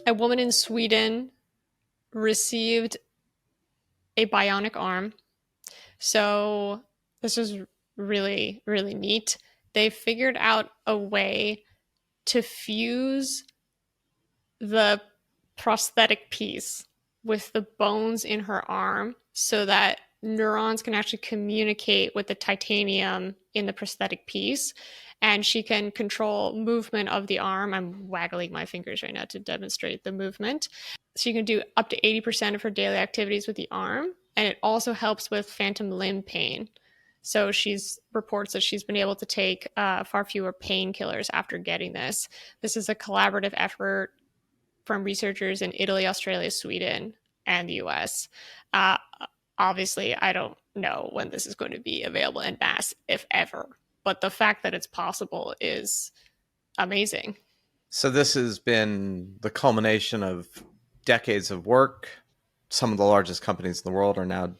A woman in Sweden received a bionic arm. So this was really, really neat. They figured out a way to fuse the prosthetic piece with the bones in her arm so that neurons can actually communicate with the titanium in the prosthetic piece, and she can control movement of the arm. I'm waggling my fingers right now to demonstrate the movement. She can do up to 80% of her daily activities with the arm, and it also helps with phantom limb pain. So she's reports that she's been able to take far fewer painkillers after getting this. This is a collaborative effort from researchers in Italy, Australia, Sweden, and the US. Uh, Obviously, I don't know when this is going to be available en masse, if ever, but the fact that it's possible is amazing. So this has been the culmination of decades of work. Some of the largest companies in the world are now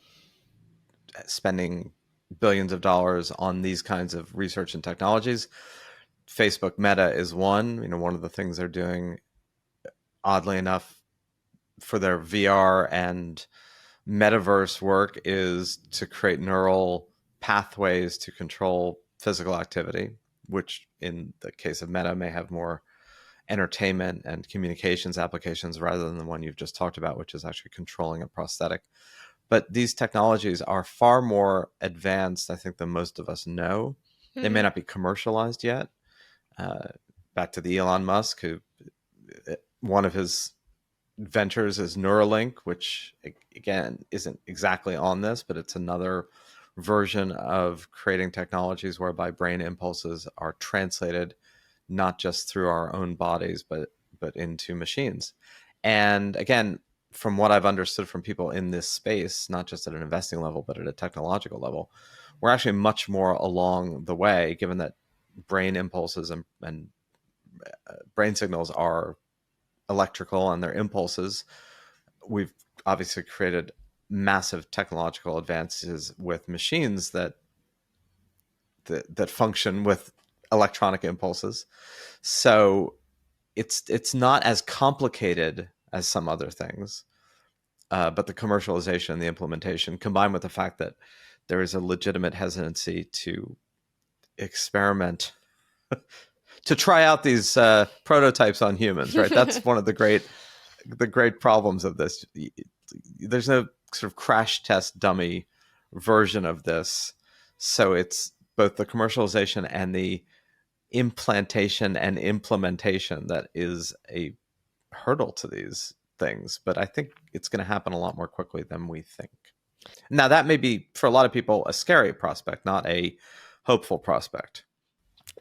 spending billions of dollars on these kinds of research and technologies. Facebook Meta is one. One of the things they're doing, oddly enough, for their VR and metaverse work is to create neural pathways to control physical activity, which in the case of Meta may have more entertainment and communications applications rather than the one you've just talked about, which is actually controlling a prosthetic. But these technologies are far more advanced, I think, than most of us know. They may Mm-hmm. not be commercialized yet. Uh, Back to the Elon Musk, who one of his ventures is Neuralink, which again isn't exactly on this, but it's another version of creating technologies whereby brain impulses are translated not just through our own bodies, but into machines. And again, from what I've understood from people in this space, not just at an investing level, but at a technological level, we're actually much more along the way, given that brain impulses and brain signals are electrical and their impulses. We've obviously created massive technological advances with machines that function with electronic impulses. So it's not as complicated as some other things, but the commercialization and the implementation, combined with the fact that there is a legitimate hesitancy to experiment, to try out these prototypes on humans, right? That's one of the great problems of this. There's no sort of crash test dummy version of this, so it's both the commercialization and the implantation and implementation that is a hurdle to these things. But I think it's going to happen a lot more quickly than we think. Now, that may be for a lot of people a scary prospect, not a hopeful prospect.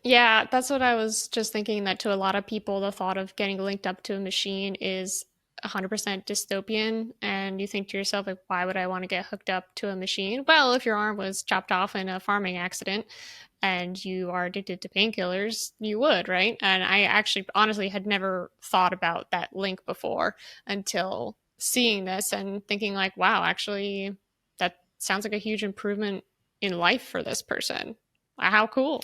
Yeah, that's what I was just thinking, that to a lot of people, the thought of getting linked up to a machine is 100% dystopian. And you think to yourself, like, why would I want to get hooked up to a machine? Well, if your arm was chopped off in a farming accident and you are addicted to painkillers, you would, right? And I actually, honestly, had never thought about that link before until seeing this and thinking, like, wow, actually, that sounds like a huge improvement in life for this person. How cool.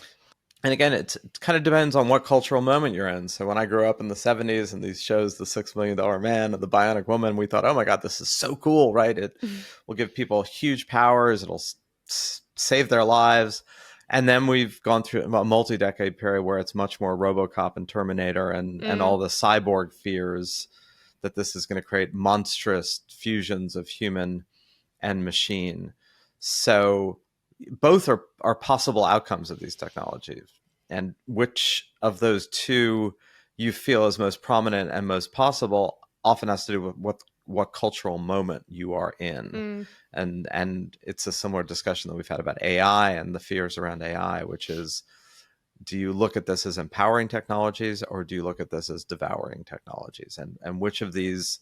And again, it kind of depends on what cultural moment you're in. So when I grew up in the 70s and these shows, The $6 Million Man and The Bionic Woman, we thought, oh my God, this is so cool, right? It will give people huge powers. It'll save their lives. And then we've gone through a multi-decade period where it's much more RoboCop and Terminator and Mm. all the cyborg fears that this is going to create monstrous fusions of human and machine. So both are possible outcomes of these technologies. And which of those two you feel is most prominent and most possible often has to do with what cultural moment you are in. Mm. And it's a similar discussion that we've had about AI and the fears around AI, which is, do you look at this as empowering technologies or do you look at this as devouring technologies? And which of these,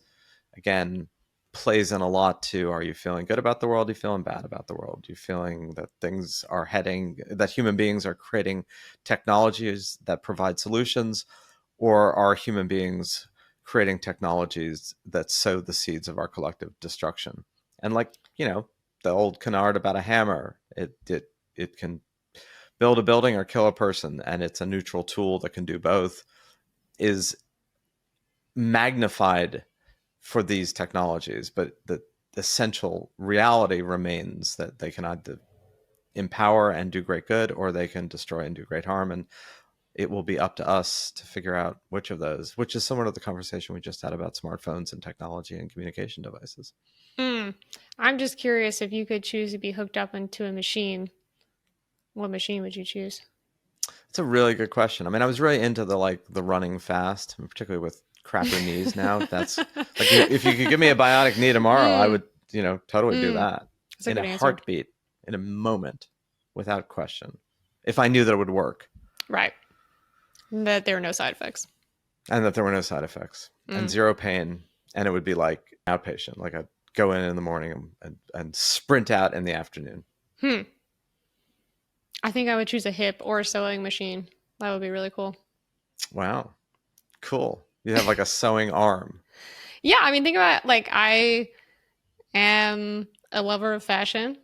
again, plays in a lot to, are you feeling good about the world? Are you feeling bad about the world? Are you feeling that things are heading, that human beings are creating technologies that provide solutions, or are human beings creating technologies that sow the seeds of our collective destruction? And like, the old canard about a hammer, it can build a building or kill a person, and it's a neutral tool that can do both, is magnified for these technologies, but the essential reality remains that they can either empower and do great good, or they can destroy and do great harm. And it will be up to us to figure out which of those, which is similar to the conversation we just had about smartphones and technology and communication devices. Mm. I'm just curious if you could choose to be hooked up into a machine, what machine would you choose? It's a really good question. I mean, I was really into the running fast, particularly with crapper knees now. That's like, if you could give me a bionic knee tomorrow, I Mm. would, totally do Mm. that That's a in a good answer. heartbeat, in a moment, without question, if I knew that it would work Right. That there are no side effects. and that there were no side effects and Mm. zero pain. And it would be like outpatient, like I'd go in the morning and sprint out in the afternoon. Hmm. I think I would choose a hip or a sewing machine. That would be really cool. Wow. Cool. You have like a sewing arm. Yeah, I mean, think about it, like I am a lover of fashion.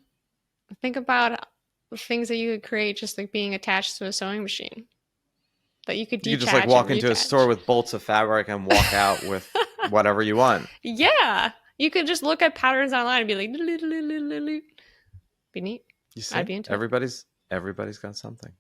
Think about things that you could create just like being attached to a sewing machine that you could You could just like detach and walk into a store reattach. with bolts of fabric and walk out with whatever you want. Yeah, you could just look at patterns online and be like, be neat. You I'd see? be into it. Everybody's got something.